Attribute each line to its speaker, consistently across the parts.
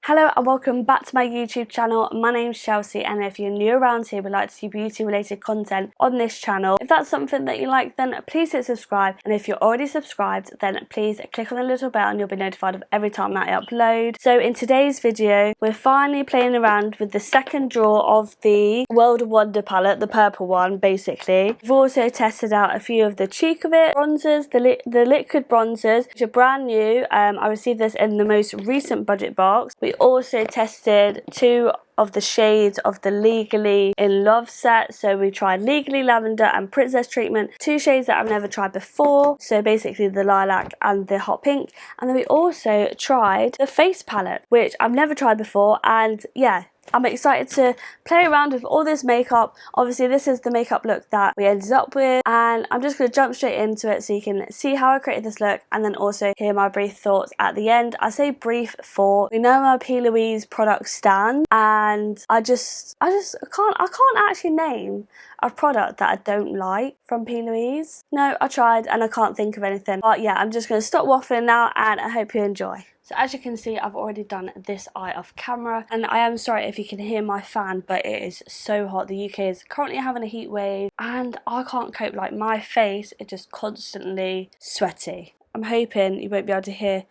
Speaker 1: Hello and welcome back to my YouTube channel. My name's Chelsea, and if you're new around here would like to see beauty related content on this channel, if that's something that you like, then please hit subscribe, and if you're already subscribed then please click on the little bell and you'll be notified of every time that I upload. So in today's video we're finally playing around with the second drawer of the World of Wonder palette, the purple one basically. We've also tested out a few of the cheek of it bronzers, the liquid bronzers, which are brand new. I received this in the most recent budget box. We also tested two of the shades of the Legally in Love set. So we tried Legally Lavender and Princess Treatment, two shades that I've never tried before. So basically the lilac and the hot pink. And then we also tried the face palette, which I've never tried before, and yeah, I'm excited to play around with all this makeup. Obviously this is the makeup look that we ended up with, and I'm just going to jump straight into it so you can see how I created this look and then also hear my brief thoughts at the end. I say brief for, we know my p.louise product stand, and I can't actually name a product that I don't like from p.louise. No, I tried and I can't think of anything. But yeah, I'm just going to stop waffling now and I hope you enjoy. So as you can see, I've already done this eye off camera, and I am sorry if you can hear my fan, but it is so hot. The UK is currently having a heat wave and I can't cope. Like, my face is just constantly sweaty. I'm hoping you won't be able to hear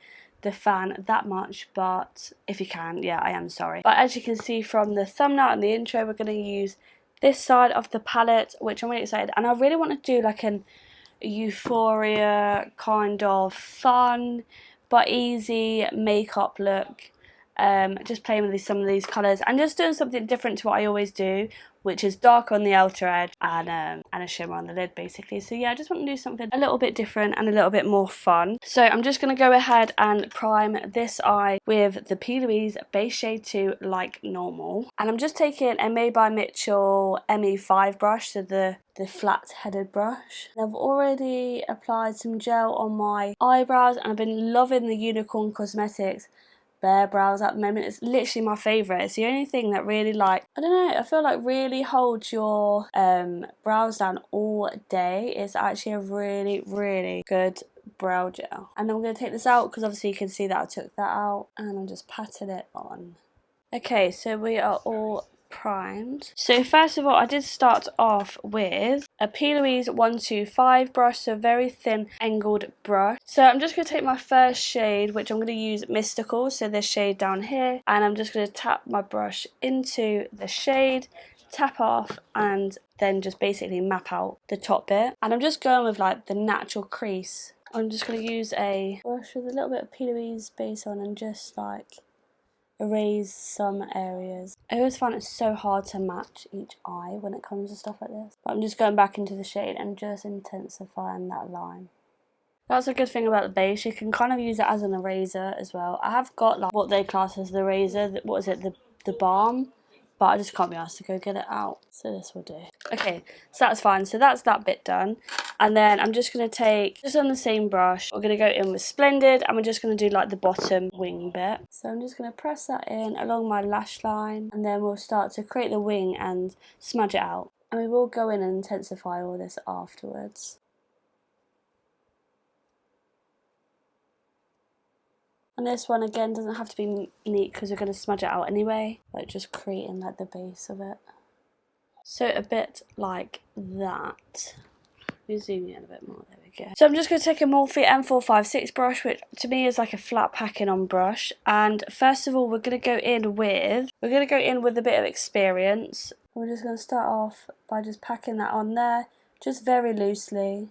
Speaker 1: the fan that much, but if you can, yeah, I am sorry. But as you can see from the thumbnail and the intro, we're going to use this side of the palette, which I'm really excited, and I really want to do like an euphoria kind of fun but easy makeup look, just playing with some of these colours and just doing something different to what I always do, which is dark on the outer edge and a shimmer on the lid basically. So yeah, I just want to do something a little bit different and a little bit more fun. So I'm just going to go ahead and prime this eye with the p.louise Base Shade 2 Like Normal, and I'm just taking a Made by Mitchell ME5 brush, so the flat headed brush. And I've already applied some gel on my eyebrows, and I've been loving the Unicorn Cosmetics Bare Brows at the moment. It's literally my favourite. It's the only thing that really, like, I don't know, I feel like really holds your brows down all day. It's actually a really good brow gel. And I'm going to take this out because obviously you can see that I took that out, and I'm just patting it on. Okay, so we are all primed. So first of all, I did start off with a p.louise 125 brush, so a very thin angled brush. So I'm just going to take my first shade, which I'm going to use Mystical, so this shade down here, and I'm just going to tap my brush into the shade, tap off, and then just basically map out the top bit. And I'm just going with like the natural crease. I'm just going to use a brush with a little bit of p.louise base on and just like erase some areas. I always find it so hard to match each eye when it comes to stuff like this, but I'm just going back into the shade and just intensifying that line. That's a good thing about the base, you can kind of use it as an eraser as well. I have got like what they class as the eraser, what is it, the balm, but I just can't be asked to go get it out, so this will do. Okay, so that's fine, so that's that bit done. And then I'm just going to take, just on the same brush, we're going to go in with Splendid, and we're just going to do like the bottom wing bit. So I'm just going to press that in along my lash line, and then we'll start to create the wing and smudge it out. And we will go in and intensify all this afterwards. And this one again doesn't have to be neat because we're going to smudge it out anyway, but just creating like the base of it. So a bit like that. We'll zoom in a bit more, there we go. So I'm just going to take a Morphe M456 brush, which to me is like a flat packing on brush. And first of all, we're going to go in with a bit of Experience. We're just going to start off by just packing that on there, just very loosely.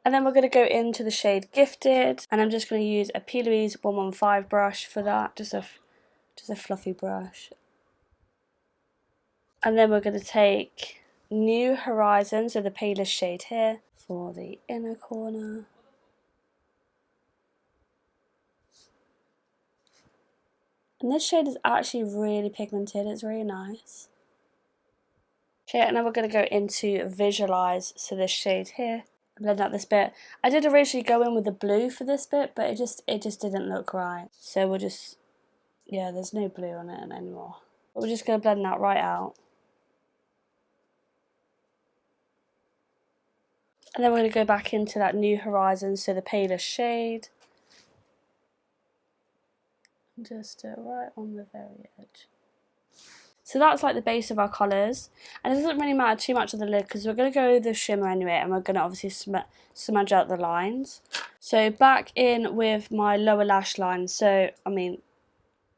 Speaker 1: And then we're going to go into the shade Gifted, and I'm just going to use a p.louise 115 brush for that, just a fluffy brush. And then we're going to take New Horizon, so the palest shade here, for the inner corner. And this shade is actually really pigmented, it's really nice. Okay, and then we're going to go into Visualize, so this shade here. Blend out this bit. I did originally go in with the blue for this bit, but it just didn't look right. So we'll just, yeah, there's no blue on it anymore. But we're just going to blend that right out. And then we're going to go back into that New Horizon, so the palest shade. Just do it right on the very edge. So that's like the base of our colours, and it doesn't really matter too much of the lid because we're going to go with the shimmer anyway, and we're going to obviously smudge out the lines. So back in with my lower lash line,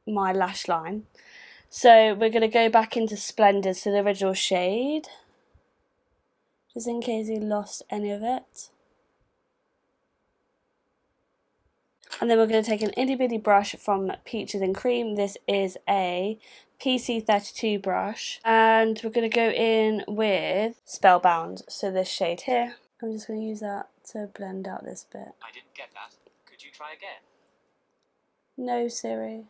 Speaker 1: my lash line. So we're going to go back into Splendid, so the original shade, just in case you lost any of it. And then we're going to take an itty bitty brush from Peaches and Cream. This is a PC32 brush. And we're going to go in with Spellbound, so this shade here. I'm just going to use that to blend out this bit.
Speaker 2: I didn't get that. Could you try again?
Speaker 1: No, Siri.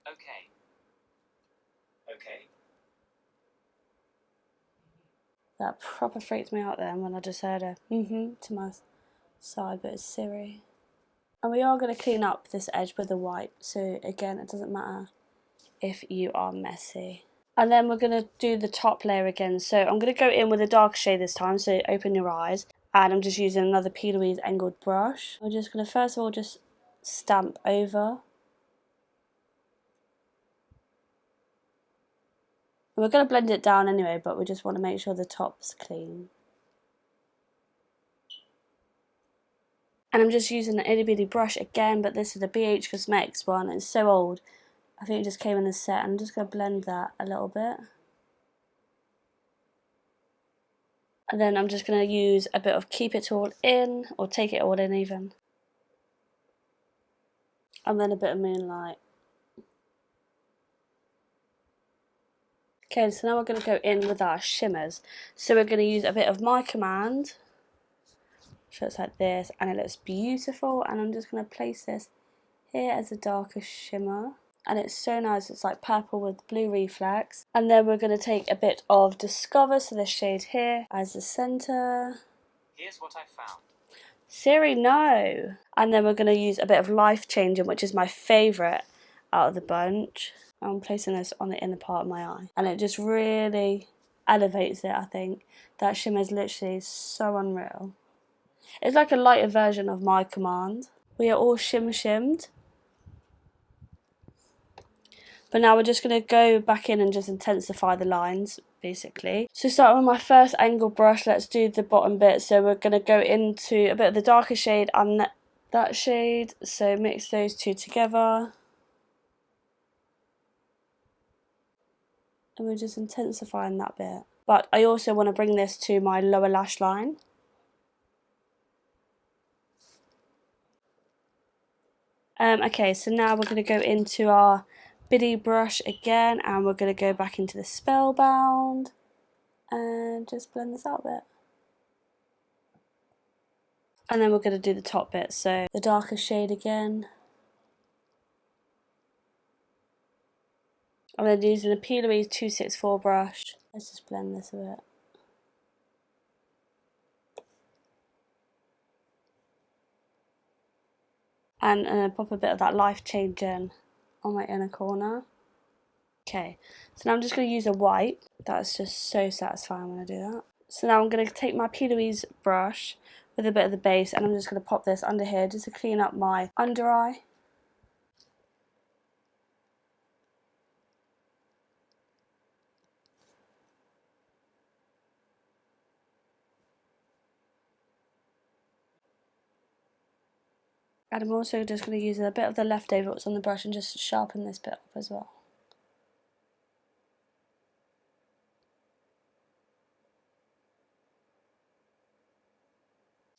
Speaker 2: Okay. Okay.
Speaker 1: That proper freaked me out then when I just heard a to my side, but it's Siri. And we are going to clean up this edge with a wipe, so again, it doesn't matter if you are messy. And then we're going to do the top layer again, so I'm going to go in with a dark shade this time, so open your eyes. And I'm just using another p.louise angled brush. I'm just going to first of all just stamp over. And we're going to blend it down anyway, but we just want to make sure the top's clean. And I'm just using an itty bitty brush again, but this is the BH Cosmetics one. It's so old. I think it just came in a set. I'm just going to blend that a little bit. And then I'm just going to use a bit of Keep It All In, or Take It All In even. And then a bit of Moonlight. Okay, so now we're going to go in with our shimmers. So we're going to use a bit of My Command. So it's like this, and it looks beautiful. And I'm just going to place this here as a darker shimmer. And it's so nice, it's like purple with blue reflex. And then we're going to take a bit of Discover, so this shade here, as the centre.
Speaker 2: Here's what I found.
Speaker 1: Siri, no! And then we're going to use a bit of Life Changing, which is my favourite out of the bunch. I'm placing this on the inner part of my eye. And it just really elevates it, I think. That shimmer is literally so unreal. It's like a lighter version of My Command. We are all shimmed. But now we're just going to go back in and just intensify the lines, basically. So starting with my first angle brush, let's do the bottom bit. So we're going to go into a bit of the darker shade and that shade. So mix those two together. And we're just intensifying that bit. But I also want to bring this to my lower lash line. Okay, so now we're going to go into our bitty brush again, and we're going to go back into the Spellbound and just blend this out a bit. And then we're going to do the top bit, so the darker shade again. I'm going to be using the p.louise 264 brush. Let's just blend this a bit. And pop a bit of that Life Changing on my inner corner. Okay, so now I'm just going to use a wipe. That's just so satisfying when I do that. So now I'm going to take my p.louise brush with a bit of the base, and I'm just going to pop this under here just to clean up my under eye. And I'm also just going to use a bit of the leftover what's on the brush and just sharpen this bit up as well.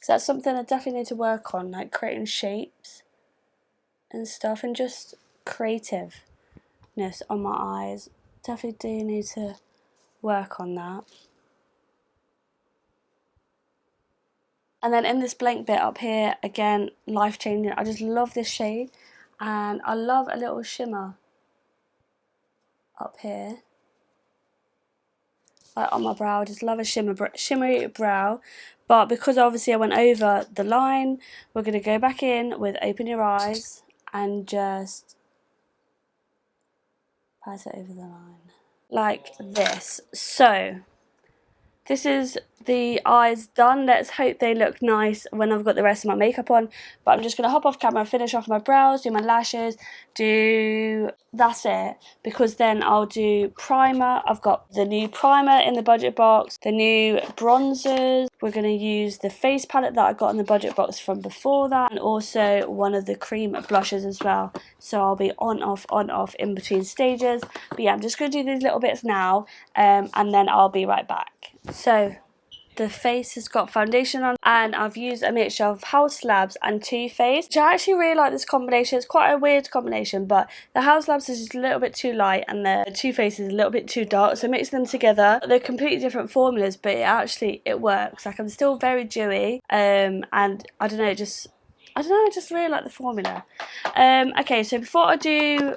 Speaker 1: So that's something I definitely need to work on, like creating shapes and stuff, and just creativeness on my eyes. Definitely do need to work on that. And then in this blank bit up here, again, Life Changing. I just love this shade, and I love a little shimmer up here. Like on my brow, I just love a shimmery brow. But because obviously I went over the line, we're going to go back in with Open Your Eyes and just pass it over the line like this. So this is the eyes done. Let's hope they look nice when I've got the rest of my makeup on. But I'm just going to hop off camera, finish off my brows, do my lashes, that's it. Because then I'll do primer. I've got the new primer in the budget box, the new bronzers. We're going to use the face palette that I got in the budget box from before that. And also one of the cream blushes as well. So I'll be on, off in between stages. But yeah, I'm just going to do these little bits now. And then I'll be right back. So the face has got foundation on, and I've used a mixture of House Labs and Too Faced, which I actually really like this combination. It's quite a weird combination, but the House Labs is just a little bit too light and the Too Faced is a little bit too dark, so mix them together. They're completely different formulas, but it works. Like, I'm still very dewy, and I don't know, I just really like the formula. Okay, so before I do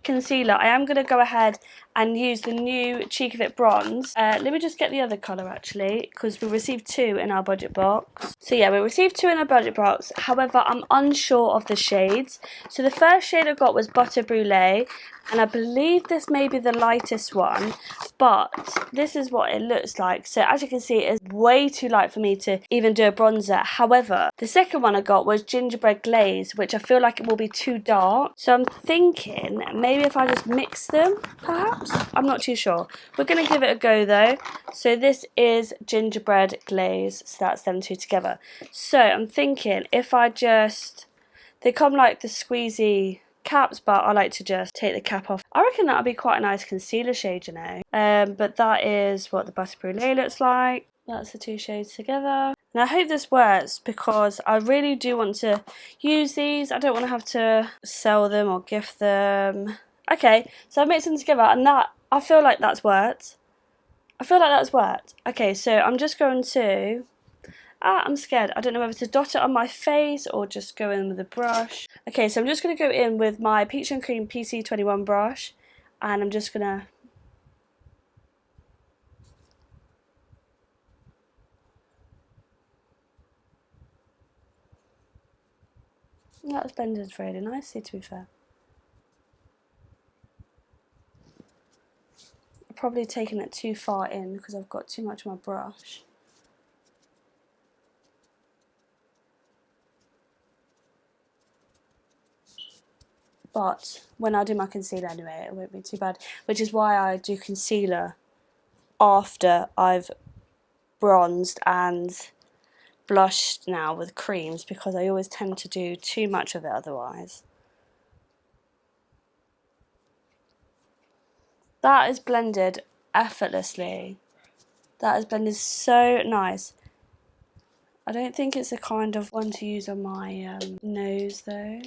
Speaker 1: concealer, I am going to go ahead and use the new Cheek of It bronze. Let me just get the other colour actually, because we received 2 in our budget box. So yeah, we received 2 in our budget box. However, I'm unsure of the shades. So the first shade I got was Butter Brulee, and I believe this may be the lightest one, but this is what it looks like. So as you can see, it is way too light for me to even do a bronzer. However, the second one I got was Gingerbread Glaze, which I feel like it will be too dark. So I'm thinking maybe if I just mix them, perhaps? I'm not too sure. We're going to give it a go though. So this is Gingerbread Glaze, so that's them 2 together. So I'm thinking if I they come like the squeezy caps, but I like to just take the cap off. I reckon that would be quite a nice concealer shade, you know. But that is what the Butter Brulee looks like. That's the 2 shades together. And I hope this works, because I really do want to use these. I don't want to have to sell them or gift them. Okay, so I've mixed them together, and I feel like that's worked. Okay, so I'm just going to... I'm scared. I don't know whether to dot it on my face or just go in with a brush. Okay, so I'm just going to go in with my Peach and Cream PC21 brush, and I'm just going to... That was blended really nicely, to be fair. I've probably taken it too far in because I've got too much on my brush. But when I do my concealer anyway, it won't be too bad. Which is why I do concealer after I've bronzed and blushed now with creams, because I always tend to do too much of it otherwise. That is blended effortlessly. That is blended so nice. I don't think it's the kind of one to use on my nose though.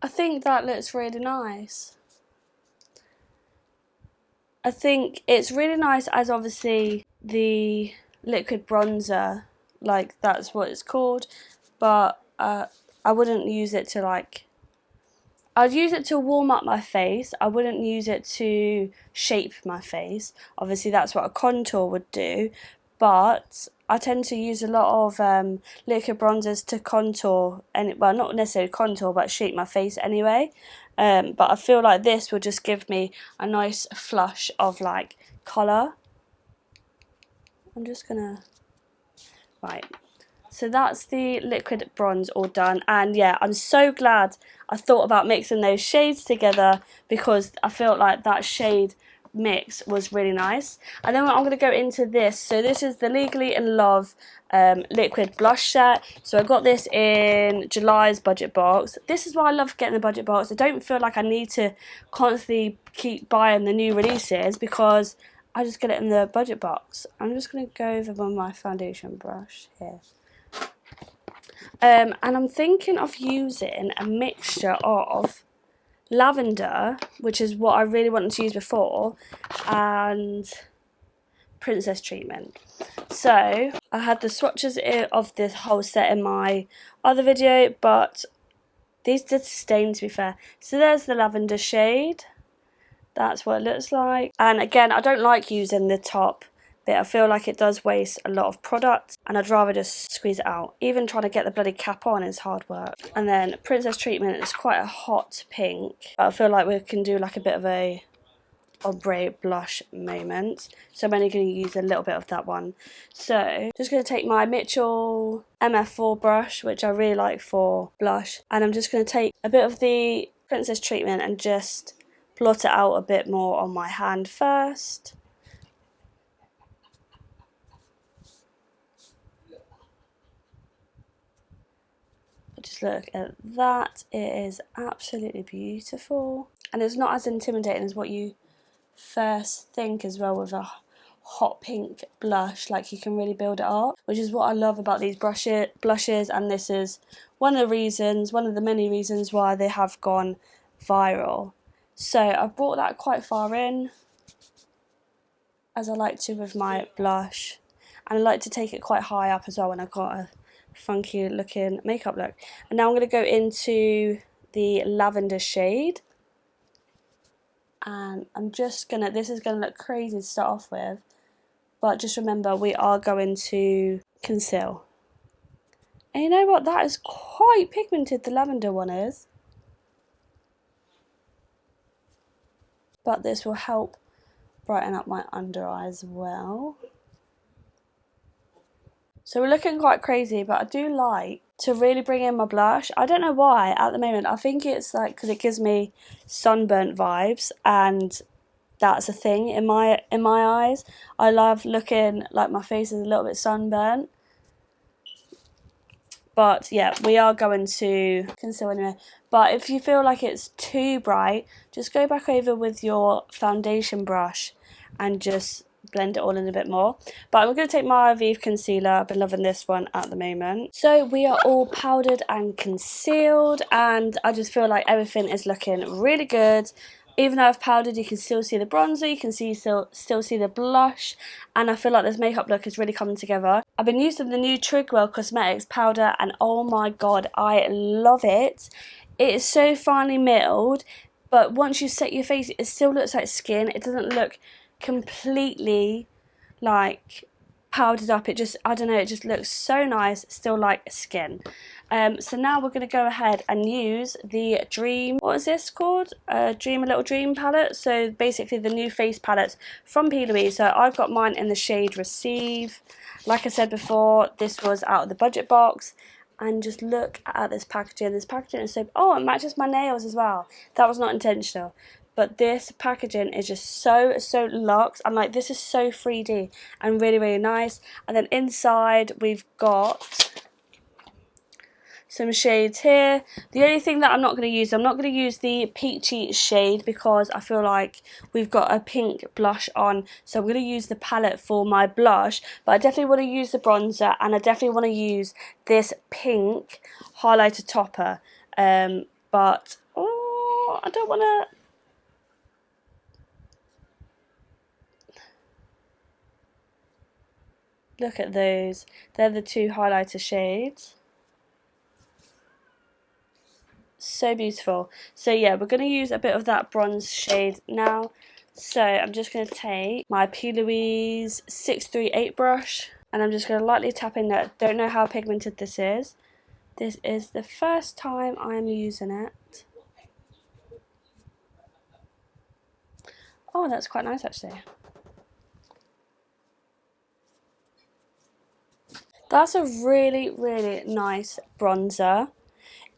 Speaker 1: I think that looks really nice. I think it's really nice as obviously the liquid bronzer, like that's what it's called, but I wouldn't use it to like... I'd use it to warm up my face. I wouldn't use it to shape my face. Obviously that's what a contour would do, but I tend to use a lot of liquid bronzers to contour, and well, not necessarily contour, but shape my face anyway. But I feel like this will just give me a nice flush of like colour. I'm just gonna... Right. So that's the liquid bronze all done, and yeah, I'm so glad I thought about mixing those shades together, because I felt like that shade mix was really nice. And then I'm going to go into this. So this is the Legally in Love liquid blush set. So I got this in July's budget box. This is why I love getting the budget box. I don't feel like I need to constantly keep buying the new releases, because I just get it in the budget box. I'm just going to go over with my foundation brush here. And I'm thinking of using a mixture of lavender, which is what I really wanted to use before, and princess treatment. So I had the swatches of this whole set in my other video, but these did stain, to be fair. So there's the lavender shade. That's what it looks like. And again, I don't like using the top but I feel like it does waste a lot of product and I'd rather just squeeze it out. Even trying to get the bloody cap on is hard work. And then Princess Treatment is quite a hot pink, but I feel like we can do like a bit of a ombre blush moment, so I'm only going to use a little bit of that one. So just going to take my Mitchell MF4 brush, which I really like for blush, and I'm just going to take a bit of the Princess Treatment and just blot it out a bit more on my hand first. Just look at that, it is absolutely beautiful, and it's not as intimidating as what you first think as well with a hot pink blush. Like, you can really build it up, which is what I love about these blushes, and this is one of the many reasons why they have gone viral. So I've brought that quite far in, as I like to with my blush, and I like to take it quite high up as well when I've got a funky looking makeup look. And now I'm going to go into the lavender shade, and I'm just gonna, this is gonna look crazy to start off with, but just remember we are going to conceal. And you know what, that is quite pigmented, the lavender one is, but this will help brighten up my under eye as well. So we're looking quite crazy, but I do like to really bring in my blush. I don't know why at the moment. I think it's like because it gives me sunburnt vibes, and that's a thing in my eyes. I love looking like my face is a little bit sunburnt. But yeah, we are going to conceal anyway. But if you feel like it's too bright, just go back over with your foundation brush and just blend it all in a bit more. But I'm going to take my Vive concealer. I've been loving this one at the moment. So we are all powdered and concealed, and I just feel like everything is looking really good. Even though I've powdered, you can still see the bronzer, you can still see the blush, and I feel like this makeup look is really coming together. I've been using the new Trigwell Cosmetics powder, and oh my god, I love it. It is so finely milled, but once you set your face, it still looks like skin. It doesn't look completely like powdered up. It just, I don't know, it just looks so nice, still like skin. So now we're going to go ahead and use the Dream, what is this called? Dream, a Little Dream palette. So basically the new face palettes from p.louise. So I've got mine in the shade Receive. Like I said before, this was out of the budget box. And just look at this packaging. This packaging is so, oh, it matches my nails as well. That was not intentional. But this packaging is just so luxe. I'm like, this is so 3D and really, really nice. And then inside we've got some shades here. The only thing that I'm not going to use the peachy shade because I feel like we've got a pink blush on, so I'm going to use the palette for my blush. But I definitely want to use the bronzer, and I definitely want to use this pink highlighter topper. But oh, I don't want to. Look at those. They're the two highlighter shades. So beautiful. So yeah, we're going to use a bit of that bronze shade now. So I'm just going to take my p.louise 638 brush, and I'm just going to lightly tap in there. Don't know how pigmented this is. This is the first time I'm using it. Oh, that's quite nice actually. That's a really, really nice bronzer.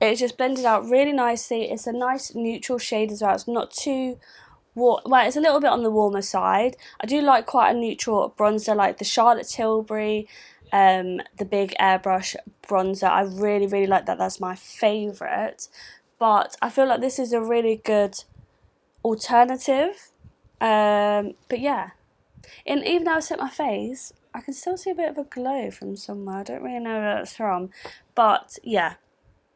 Speaker 1: It's just blended out really nicely. It's a nice neutral shade as well. It's not too warm. Well, it's a little bit on the warmer side. I do like quite a neutral bronzer, like the Charlotte Tilbury, the big airbrush bronzer. I really, really like that. That's my favourite. But I feel like this is a really good alternative. But yeah, and even though I set my face, I can still see a bit of a glow from somewhere. I don't really know where that's from. But yeah.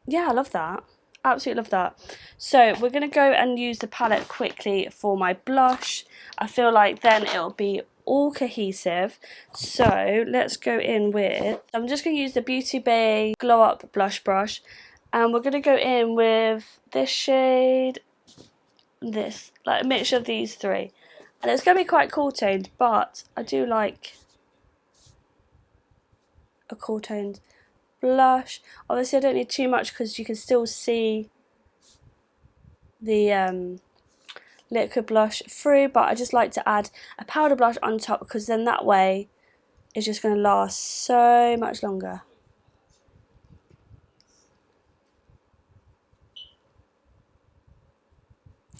Speaker 1: Yeah, I love that. Absolutely love that. So we're going to go and use the palette quickly for my blush. I feel like then it'll be all cohesive. So let's go in with, I'm just going to use the Beauty Bay Glow Up Blush Brush. And we're going to go in with this shade, this, like a mixture of these three. And it's going to be quite cool toned, but I do like a cool toned blush. Obviously I don't need too much because you can still see the liquid blush through, but I just like to add a powder blush on top because then that way it's just going to last so much longer.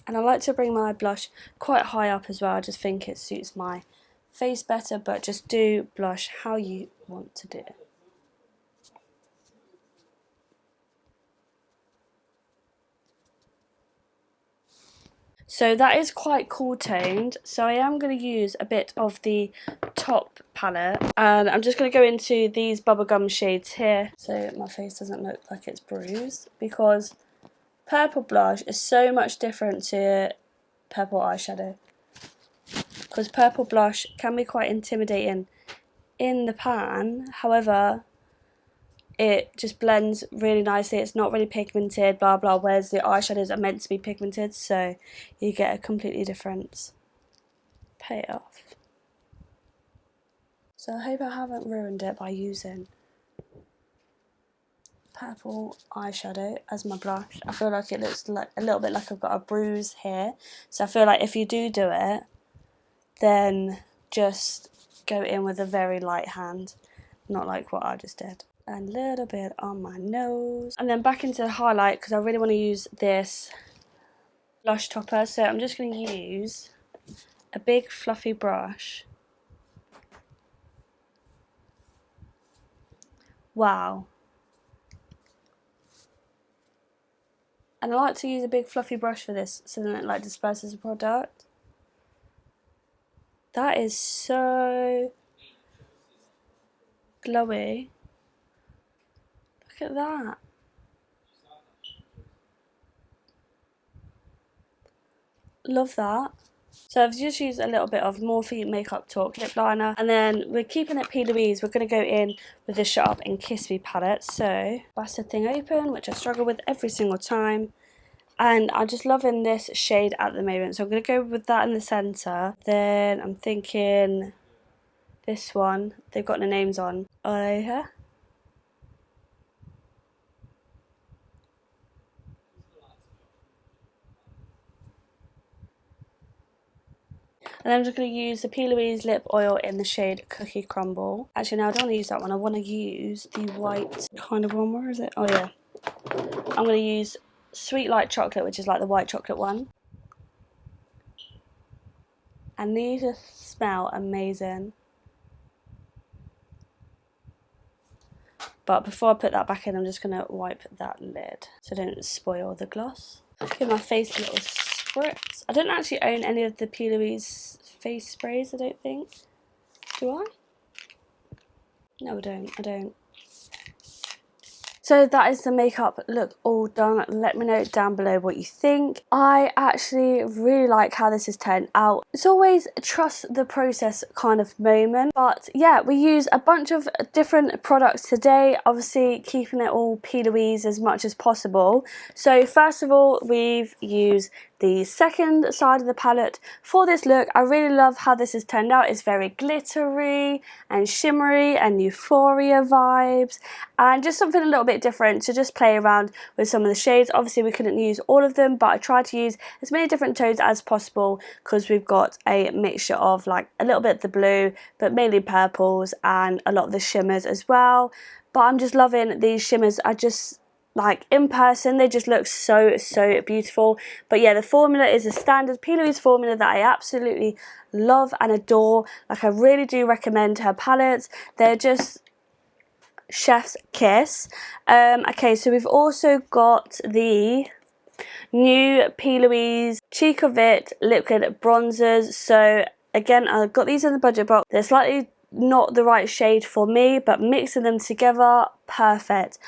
Speaker 1: And I like to bring my blush quite high up as well. I just think it suits my face better, but just do blush how you want to do it. So that is quite cool toned, so I am going to use a bit of the top palette, and I'm just going to go into these bubblegum shades here so my face doesn't look like it's bruised, because purple blush is so much different to purple eyeshadow, because purple blush can be quite intimidating in the pan. However, it just blends really nicely, it's not really pigmented, blah blah, whereas the eyeshadows are meant to be pigmented, so you get a completely different payoff. So I hope I haven't ruined it by using purple eyeshadow as my blush. I feel like it looks like a little bit like I've got a bruise here, so I feel like if you do it, then just go in with a very light hand, not like what I just did. A little bit on my nose, and then back into the highlight because I really want to use this blush topper. So I'm just going to use a big fluffy brush. Wow. And I like to use a big fluffy brush for this, so then it like disperses the product. That is so glowy. Look at that. Love that. So I've just used a little bit of Morphe Makeup Talk lip liner, and then we're keeping it p.louise. We're going to go in with the Shut Up and Kiss Me palette. So Baxter thing open, which I struggle with every single time, and I'm just loving this shade at the moment. So I'm going to go with that in the centre. Then I'm thinking this one. They've got the names on. Oh yeah. And I'm just going to use the p.louise lip oil in the shade Cookie Crumble. Actually, no, I don't want to use that one. I want to use the white kind of one. Where is it? Oh, yeah. I'm going to use Sweet Light Chocolate, which is like the white chocolate one. And these just smell amazing. But before I put that back in, I'm just going to wipe that lid so I don't spoil the gloss. Give my face a little spritz. I don't actually own any of the p.louise face sprays, I don't think. Do I? No, I don't. So that is the makeup look all done. Let me know down below what you think. I actually really like how this has turned out. It's always a trust the process kind of moment. But yeah, we use a bunch of different products today. Obviously keeping it all p.louise as much as possible. So first of all, we've used the second side of the palette for this look. I really love how this has turned out. It's very glittery and shimmery and euphoria vibes, and just something a little bit different to just play around with some of the shades. Obviously we couldn't use all of them, but I tried to use as many different tones as possible because we've got a mixture of like a little bit of the blue, but mainly purples, and a lot of the shimmers as well. But I'm just loving these shimmers. I just like in person they just look so beautiful. But yeah, the formula is a standard p.louise formula that I absolutely love and adore. Like I really do recommend her palettes. They're just chef's kiss. Okay, so we've also got the new p.louise Cheek of It liquid bronzers. So again, I've got these in the budget box. They're slightly not the right shade for me, but mixing them together, perfect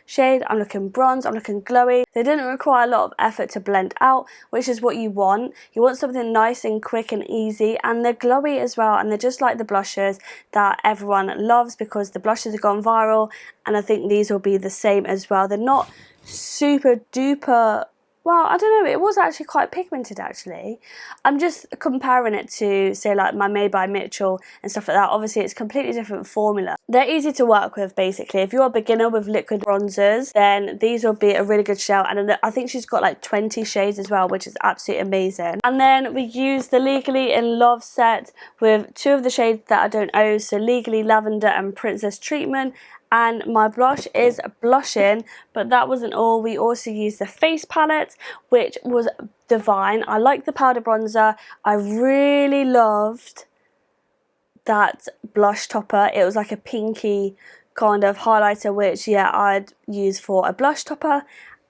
Speaker 1: shade. I'm looking bronze, I'm looking glowy. They didn't require a lot of effort to blend out, which is what you want. You want something nice and quick and easy, and they're glowy as well, and they're just like the blushes that everyone loves because the blushes have gone viral, and I think these will be the same as well. They're not super duper well, I don't know, it was actually quite pigmented actually. I'm just comparing it to, say, like my Made by Mitchell and stuff like that. Obviously, it's a completely different formula. They're easy to work with, basically. If you're a beginner with liquid bronzers, then these will be a really good shell. And I think she's got like 20 shades as well, which is absolutely amazing. And then we use the Legally in Love set with 2 of the shades that I don't own, so Legally Lavender and Princess Treatment. And my blush is Blushing, but that wasn't all. We also used the face palette, which was divine. I like the powder bronzer. I really loved that blush topper. It was like a pinky kind of highlighter, which, yeah, I'd use for a blush topper.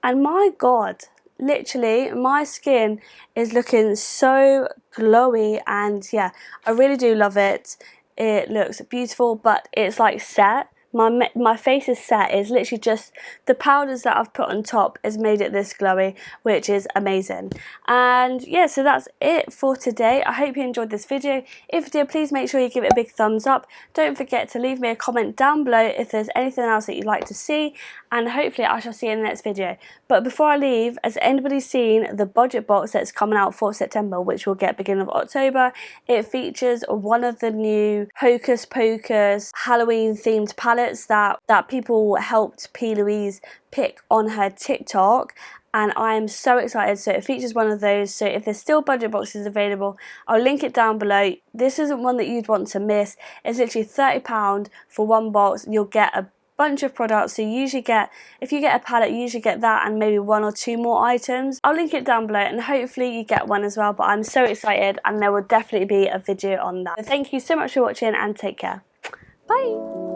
Speaker 1: And my god, literally my skin is looking so glowy, and yeah, I really do love it. It looks beautiful, but it's like set. My face is set. It's literally just the powders that I've put on top has made it this glowy, which is amazing. And yeah, so that's it for today. I hope you enjoyed this video. If you did, please make sure you give it a big thumbs up. Don't forget to leave me a comment down below if there's anything else that you'd like to see, and hopefully I shall see you in the next video. But before I leave, has anybody seen the budget box that's coming out for September, which we'll get beginning of October? It features one of the new Hocus Pocus Halloween themed palettes that people helped p.louise pick on her TikTok, and I am so excited. So it features one of those. So if there's still budget boxes available, I'll link it down below. This isn't one that you'd want to miss. It's literally £30 for one box. You'll get a bunch of products. So you usually get, if you get a palette, you usually get that and maybe 1 or 2 more items. I'll link it down below, and hopefully you get one as well. But I'm so excited, and there will definitely be a video on that. So thank you so much for watching, and take care. Bye.